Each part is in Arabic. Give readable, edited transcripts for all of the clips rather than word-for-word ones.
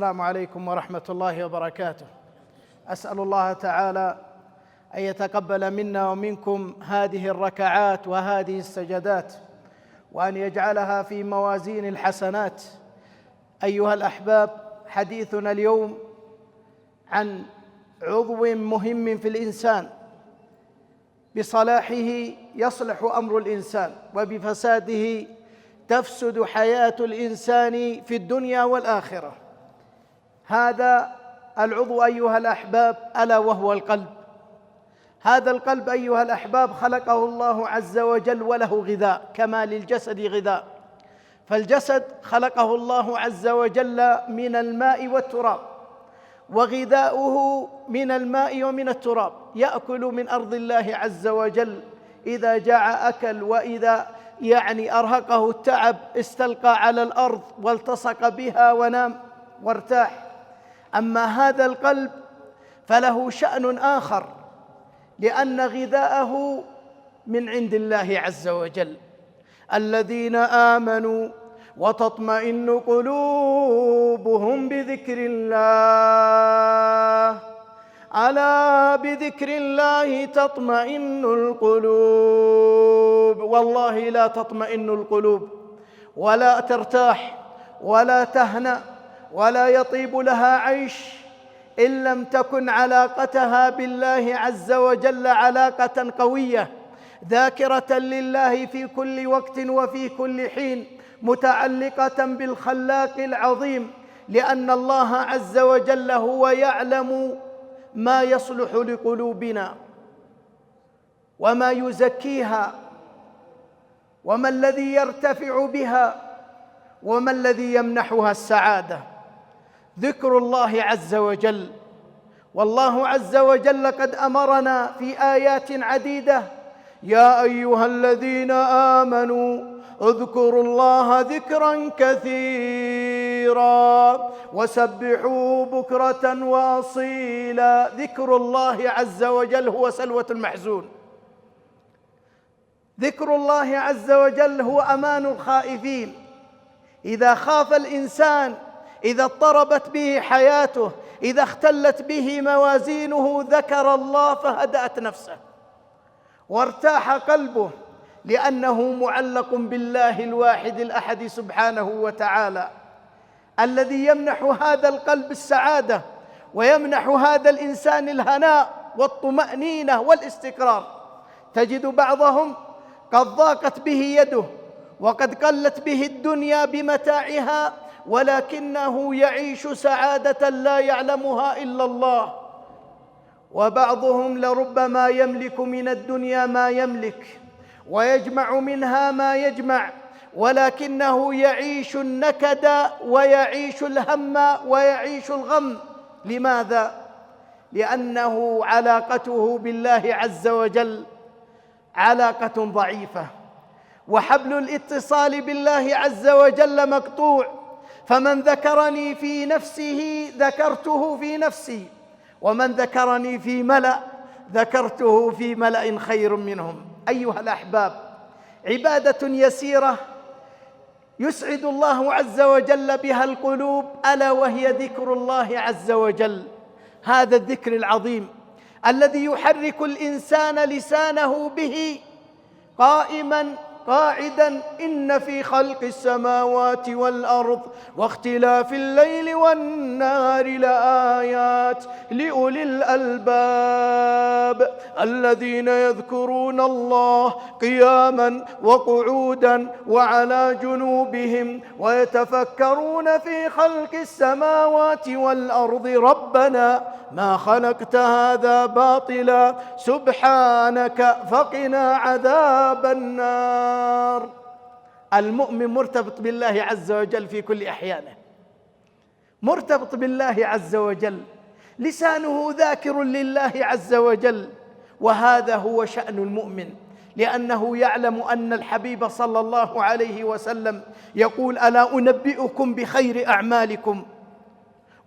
السلام عليكم ورحمة الله وبركاته. أسأل الله تعالى أن يتقبل منا ومنكم هذه الركعات وهذه السجدات، وأن يجعلها في موازين الحسنات. أيها الأحباب، حديثنا اليوم عن عضو مهم في الإنسان، بصلاحه يصلح أمر الإنسان، وبفساده تفسد حياة الإنسان في الدنيا والآخرة. هذا العضو أيها الأحباب ألا وهو القلب. هذا القلب أيها الأحباب خلقه الله عز وجل وله غذاء، كما للجسد غذاء. فالجسد خلقه الله عز وجل من الماء والتراب، وغذاؤه من الماء ومن التراب. يأكل من أرض الله عز وجل، إذا جاع أكل، وإذا أرهقه التعب استلقى على الأرض والتصق بها ونام وارتاح. أما هذا القلب فله شأن آخر، لأن غذاءه من عند الله عز وجل. الذين آمنوا وتطمئن قلوبهم بذكر الله، ألا بذكر الله تطمئن القلوب. والله لا تطمئن القلوب ولا ترتاح ولا تهنأ ولا يطيب لها عيش إن لم تكن علاقتها بالله عز وجل علاقة قوية، ذاكرة لله في كل وقت وفي كل حين، متعلقة بالخلاق العظيم، لأن الله عز وجل هو يعلم ما يصلح لقلوبنا وما يزكيها، وما الذي يرتفع بها، وما الذي يمنحها السعادة. ذكر الله عز وجل. والله عز وجل قد أمرنا في آيات عديدة: يا أيها الذين آمنوا اذكروا الله ذكرا كثيرا وسبحوا بكرة وأصيلا. ذكر الله عز وجل هو سلوة المحزون. ذكر الله عز وجل هو أمان الخائفين. إذا خاف الإنسان، إذا اضطربت به حياته، إذا اختلت به موازينه، ذكر الله فهدأت نفسه وارتاح قلبه، لأنه معلق بالله الواحد الأحد سبحانه وتعالى، الذي يمنح هذا القلب السعادة، ويمنح هذا الإنسان الهناء والطمأنينة والاستقرار. تجد بعضهم قد ضاقت به يده، وقد قلت به الدنيا بمتاعها، ولكنه يعيش سعادة لا يعلمها إلا الله. وبعضهم لربما يملك من الدنيا ما يملك، ويجمع منها ما يجمع، ولكنه يعيش النكد ويعيش الهم ويعيش الغم. لماذا؟ لأنه علاقته بالله عز وجل علاقة ضعيفة، وحبل الاتصال بالله عز وجل مقطوع. فمن ذكرني في نفسه ذكرته في نفسي، ومن ذكرني في ملأ ذكرته في ملأ خير منهم. أيها الأحباب، عبادة يسيرة يسعد الله عز وجل بها القلوب، ألا وهي ذكر الله عز وجل. هذا الذكر العظيم الذي يحرك الإنسان لسانه به قائما قاعدا: إن في خلق السماوات والأرض واختلاف الليل والنهار لآيات لأولي الألباب الذين يذكرون الله قياما وقعودا وعلى جنوبهم ويتفكرون في خلق السماوات والأرض ربنا ما خلقت هذا باطلا سبحانك فقنا عذاب النار. المؤمن مرتبط بالله عز وجل في كل أحيانه، مرتبط بالله عز وجل، لسانه ذاكر لله عز وجل. وهذا هو شأن المؤمن، لأنه يعلم أن الحبيب صلى الله عليه وسلم يقول: ألا أنبئكم بخير أعمالكم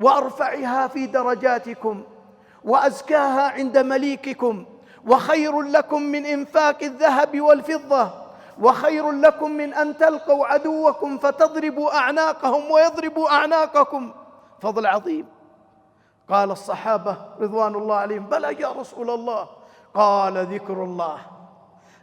وأرفعها في درجاتكم وأزكاها عند مليككم، وخير لكم من إنفاق الذهب والفضة، وخير لكم من أن تلقوا عدوكم فتضربوا أعناقهم ويضربوا أعناقكم، فضل عظيم. قال الصحابة رضوان الله عليهم: بلى يا رسول الله. قال: ذكر الله.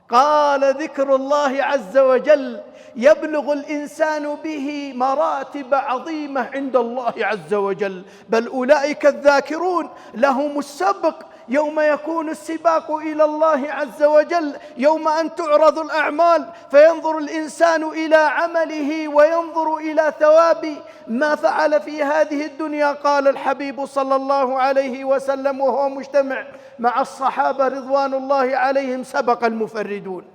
قال: ذكر الله عز وجل يبلغ الإنسان به مراتب عظيمة عند الله عز وجل، بل أولئك الذاكرون لهم السبق يوم يكون السباق إلى الله عز وجل، يوم أن تعرض الأعمال فينظر الإنسان إلى عمله وينظر إلى ثواب ما فعل في هذه الدنيا. قال الحبيب صلى الله عليه وسلم وهو مجتمع مع الصحابة رضوان الله عليهم: سبق المفردون.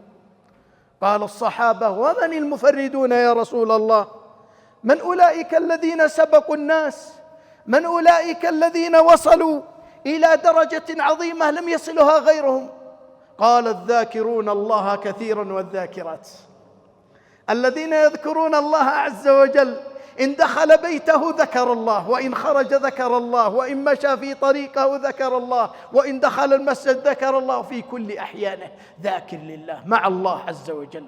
قال الصحابة: ومن المفردون يا رسول الله؟ من أولئك الذين سبقوا الناس؟ من أولئك الذين وصلوا إلى درجة عظيمة لم يصلها غيرهم؟ قال: الذاكرون الله كثيرا والذاكرات، الذين يذكرون الله عز وجل، إن دخل بيته ذكر الله، وإن خرج ذكر الله، وإن مشى في طريقه ذكر الله، وإن دخل المسجد ذكر الله، في كل أحيانه ذاكر لله مع الله عز وجل،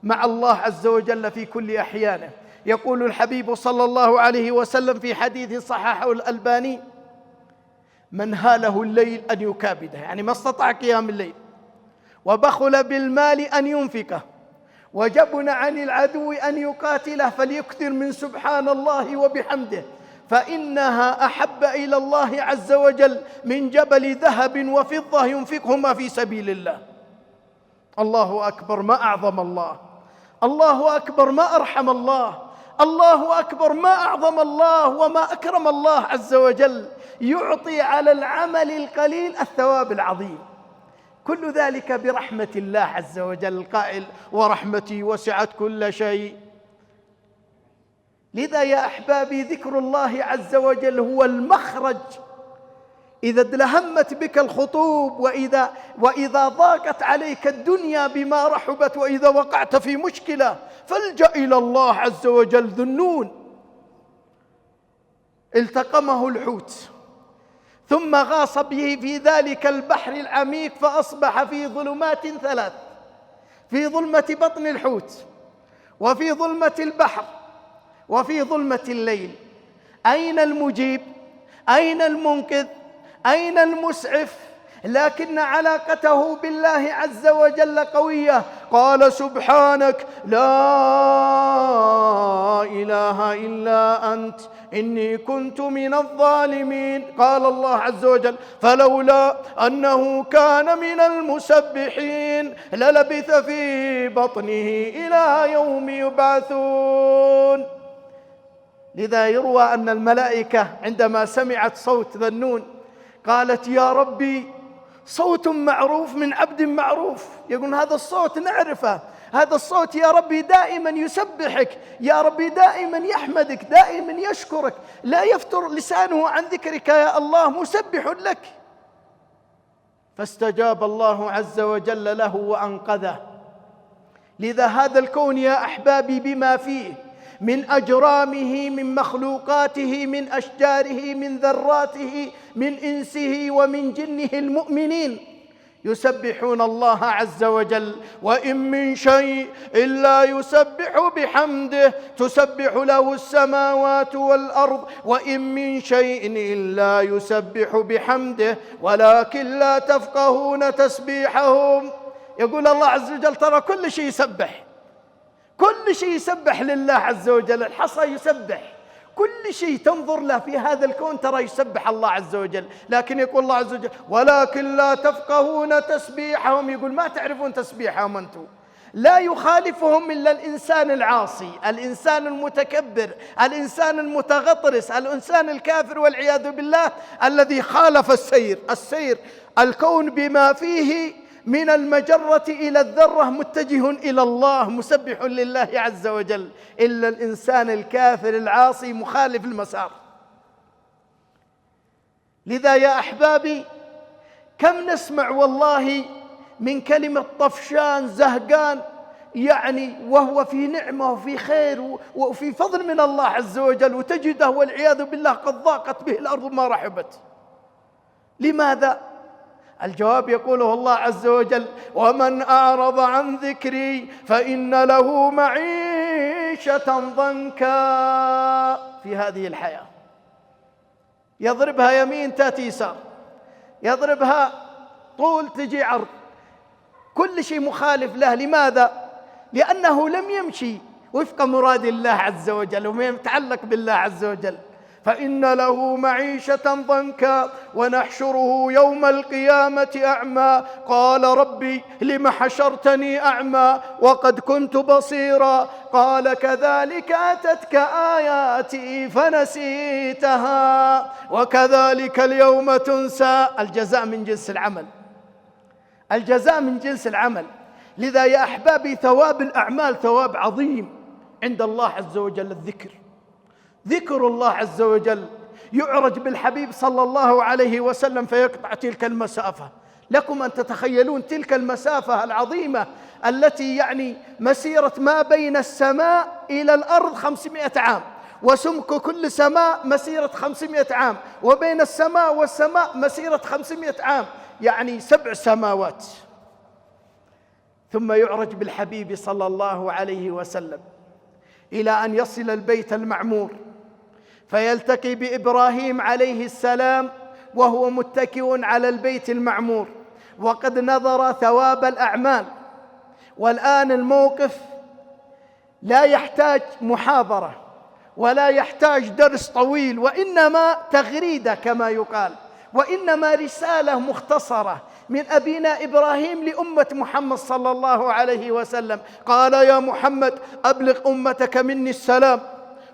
مع الله عز وجل في كل أحيانه. يقول الحبيب صلى الله عليه وسلم في حديث صححه الألباني: من هاله الليل أن يكابده، يعني ما استطاع قيام الليل، وبخل بالمال أن ينفقه، وجبن عن العدو أن يقاتله، فليكثر من سبحان الله وبحمده، فإنها أحب إلى الله عز وجل من جبل ذهب وفضة ينفقهما في سبيل الله. الله أكبر، ما أعظم الله! الله أكبر، ما أرحم الله! الله أكبر، ما أعظم الله وما أكرم الله عز وجل! يعطي على العمل القليل الثواب العظيم. كل ذلك برحمة الله عز وجل، القائل: ورحمتي وسعت كل شيء. لذا يا أحبابي ذكر الله عز وجل هو المخرج إذا ادلهمت بك الخطوب، وإذا ضاقت عليك الدنيا بما رحبت، وإذا وقعت في مشكلة فالجأ إلى الله عز وجل. ذنون التقمه الحوت ثم غاص به في ذلك البحر العميق فأصبح في ظلمات ثلاث: في ظلمة بطن الحوت، وفي ظلمة البحر، وفي ظلمة الليل. أين المجيب؟ أين المنقذ؟ أين المسعف؟ لكن علاقته بالله عز وجل قوية. قال: سبحانك لا إله إلا أنت إني كنت من الظالمين. قال الله عز وجل: فلولا أنه كان من المسبحين للبث في بطنه إلى يوم يبعثون. لذا يروى أن الملائكة عندما سمعت صوت ذنون قالت: يا ربي، صوت معروف من عبد معروف. يقول: هذا الصوت نعرفه، هذا الصوت يا ربي دائما يسبحك، يا ربي دائما يحمدك، دائما يشكرك، لا يفتر لسانه عن ذكرك يا الله، مسبح لك. فاستجاب الله عز وجل له وأنقذه. لذا هذا الكون يا أحبابي بما فيه من أجرامه، من مخلوقاته، من أشجاره، من ذراته، من إنسه ومن جنه المؤمنين يسبحون الله عز وجل. وإن من شيء إلا يسبح بحمده، تسبح له السماوات والأرض. وإن من شيء إلا يسبح بحمده ولكن لا تفقهون تسبيحهم. يقول الله عز وجل: ترى كل شيء يسبح، كل شيء يسبح لله عز وجل. الحصى يسبح، كل شيء تنظر له في هذا الكون ترى يسبح الله عز وجل. لكن يقول الله عز وجل: ولكن لا تفقهون تسبيحهم. يقول ما تعرفون تسبيحهم أنتم. لا يخالفهم إلا الإنسان العاصي، الإنسان المتكبر، الإنسان المتغطرس، الإنسان الكافر والعياذ بالله، الذي خالف السير. الكون بما فيه من المجرة إلى الذرة متجه إلى الله، مسبح لله عز وجل، إلا الإنسان الكافر العاصي مخالف المسار. لذا يا أحبابي كم نسمع والله من كلمة طفشان زهقان، يعني وهو في نعمة وفي خير وفي فضل من الله عز وجل، وتجده والعياذ بالله قد ضاقت به الأرض ما رحبت. لماذا؟ الجواب يقوله الله عز وجل: ومن أعرض عن ذكري فإن له معيشة ضنكا في هذه الحياة. يضربها يمين تأتي يسار، يضربها طول تجي عرض، كل شيء مخالف له. لماذا؟ لأنه لم يمشي وفق مراد الله عز وجل وما يتعلق بالله عز وجل. فإن له معيشة ضنكا ونحشره يوم القيامة أعمى قال ربي لم حشرتني أعمى وقد كنت بصيرا قال كذلك أتتك آياتي فنسيتها وكذلك اليوم تنسى. الجزاء من جنس العمل، الجزاء من جنس العمل. لذا يا أحبابي ثواب الأعمال ثواب عظيم عند الله عز وجل. الذكر، ذكر الله عز وجل يعرج بالحبيب صلى الله عليه وسلم فيقطع تلك المسافة. لكم أن تتخيلون تلك المسافة العظيمة التي يعني مسيرة ما بين السماء إلى الأرض 500 عام، وسمك كل سماء مسيرة 500 عام، وبين السماء والسماء مسيرة 500 عام، يعني 7 سماوات. ثم يعرج بالحبيب صلى الله عليه وسلم إلى أن يصل البيت المعمور فيلتقي بإبراهيم عليه السلام وهو متكئ على البيت المعمور وقد نظر ثواب الأعمال. والآن الموقف لا يحتاج محاضرة ولا يحتاج درس طويل، وإنما تغريدة كما يقال، وإنما رسالة مختصرة من أبينا إبراهيم لأمة محمد صلى الله عليه وسلم. قال يا محمد أبلغ أمتك مني السلام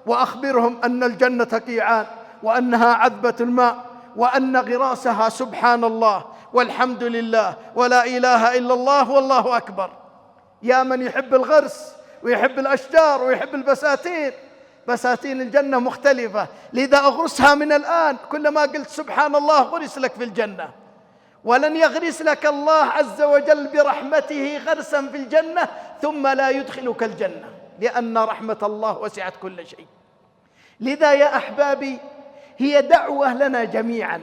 وأخبرهم أن الجنة قيعان وأنها عذبة الماء وأن غراسها سبحان الله والحمد لله ولا إله إلا الله والله أكبر. يا من يحب الغرس ويحب الأشجار ويحب البساتين، بساتين الجنة مختلفة، لذا أغرسها من الآن. كلما قلت سبحان الله غرس لك في الجنة، ولن يغرس لك الله عز وجل برحمته غرسا في الجنة ثم لا يدخلك الجنة، لأن رحمة الله وسعت كل شيء. لذا يا أحبابي هي دعوة لنا جميعا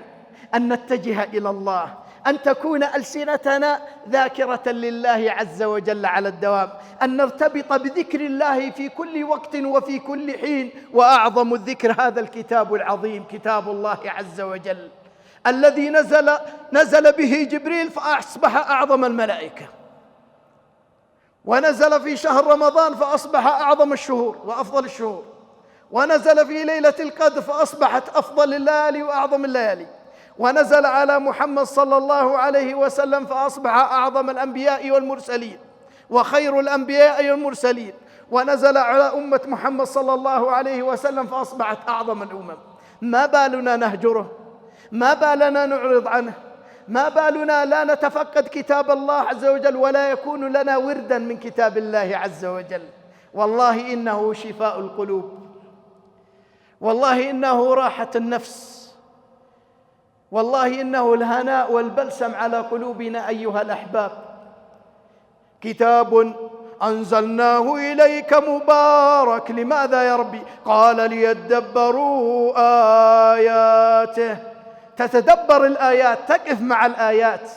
أن نتجه إلى الله، أن تكون ألسنتنا ذاكرة لله عز وجل على الدوام، أن نرتبط بذكر الله في كل وقت وفي كل حين. وأعظم الذكر هذا الكتاب العظيم، كتاب الله عز وجل الذي نزل به جبريل فأصبح أعظم الملائكة، ونزل في شهر رمضان فأصبح أعظم الشهور وأفضل الشهور، ونزل في ليلة القدر فأصبحت أفضل الليالي وأعظم الليالي، ونزل على محمد صلى الله عليه وسلم فأصبح أعظم الأنبياء والمرسلين وخير الأنبياء والمرسلين، ونزل على أمة محمد صلى الله عليه وسلم فأصبحت أعظم الأمم. ما بالنا نهجره؟ ما بالنا نعرض عنه؟ ما بالنا لا نتفقد كتاب الله عز وجل ولا يكون لنا وردا من كتاب الله عز وجل؟ والله إنه شفاء القلوب، والله إنه راحة النفس، والله إنه الهناء والبلسم على قلوبنا أيها الأحباب. كتاب أنزلناه إليك مبارك. لماذا يا ربي؟ قال ليدبروا آياته. تتدبر الآيات، تقف مع الآيات.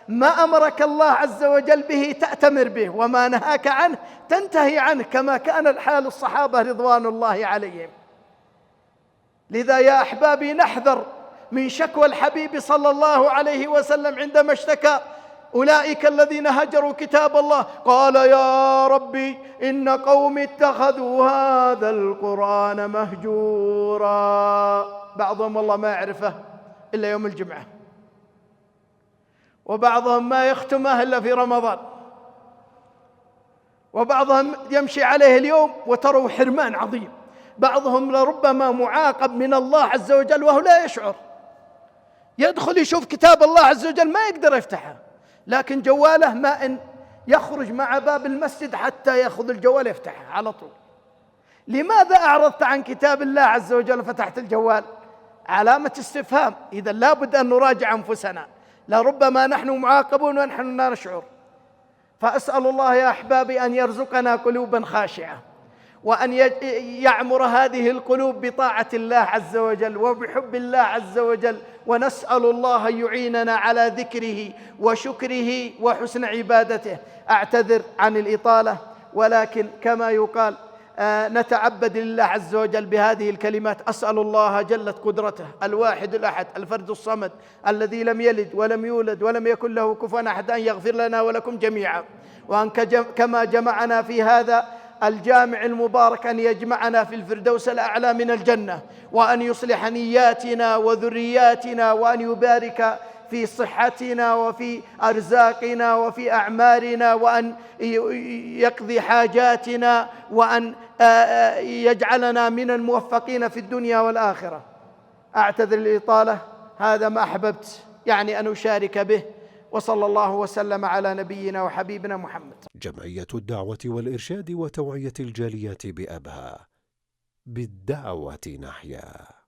ما أمرك الله عز وجل به تأتمر به، وما نهاك عنه تنتهي عنه، كما كان الحال الصحابة رضوان الله عليهم. لذا يا أحبابي نحذر من شكوى الحبيب صلى الله عليه وسلم عندما اشتكى أولئك الذين هجروا كتاب الله. قال يا ربي إن قومي اتخذوا هذا القرآن مهجورا. بعضهم والله ما يعرفه إلا يوم الجمعة، وبعضهم ما يختمه إلا في رمضان، وبعضهم يمشي عليه اليوم وتروا حرمان عظيم. بعضهم لربما معاقب من الله عز وجل وهو لا يشعر، يدخل يشوف كتاب الله عز وجل ما يقدر يفتحه، لكن جواله ما إن يخرج مع باب المسجد حتى يأخذ الجوال يفتحه على طول. لماذا أعرضت عن كتاب الله عز وجل وفتحت الجوال؟ علامة استفهام. إذا لابد أن نراجع أنفسنا، لربما نحن معاقبون ونحن لا نشعر. فأسأل الله يا أحبابي أن يرزقنا قلوبا خاشعة، وأن يعمر هذه القلوب بطاعة الله عز وجل وبحب الله عز وجل. ونسأل الله أن يعيننا على ذكره وشكره وحسن عبادته. أعتذر عن الإطالة، ولكن كما يقال نتعبد لله عز وجل بهذه الكلمات. أسأل الله جلت قدرته الواحد الأحد الفرد الصمد الذي لم يلد ولم يولد ولم يكن له كفوا أحد أن يغفر لنا ولكم جميعا، وأن كما جمعنا في هذا الجامع المبارك أن يجمعنا في الفردوس الأعلى من الجنة، وأن يصلح نياتنا وذرياتنا، وأن يبارك في صحتنا وفي أرزاقنا وفي أعمارنا، وأن يقضي حاجاتنا، وأن يجعلنا من الموفقين في الدنيا والآخرة. أعتذر الإطالة، هذا ما أحببت يعني أن أشارك به، وصلى الله وسلم على نبينا وحبيبنا محمد. جمعية الدعوة والإرشاد وتوعية الجاليات بأبها، بالدعوة نحيا.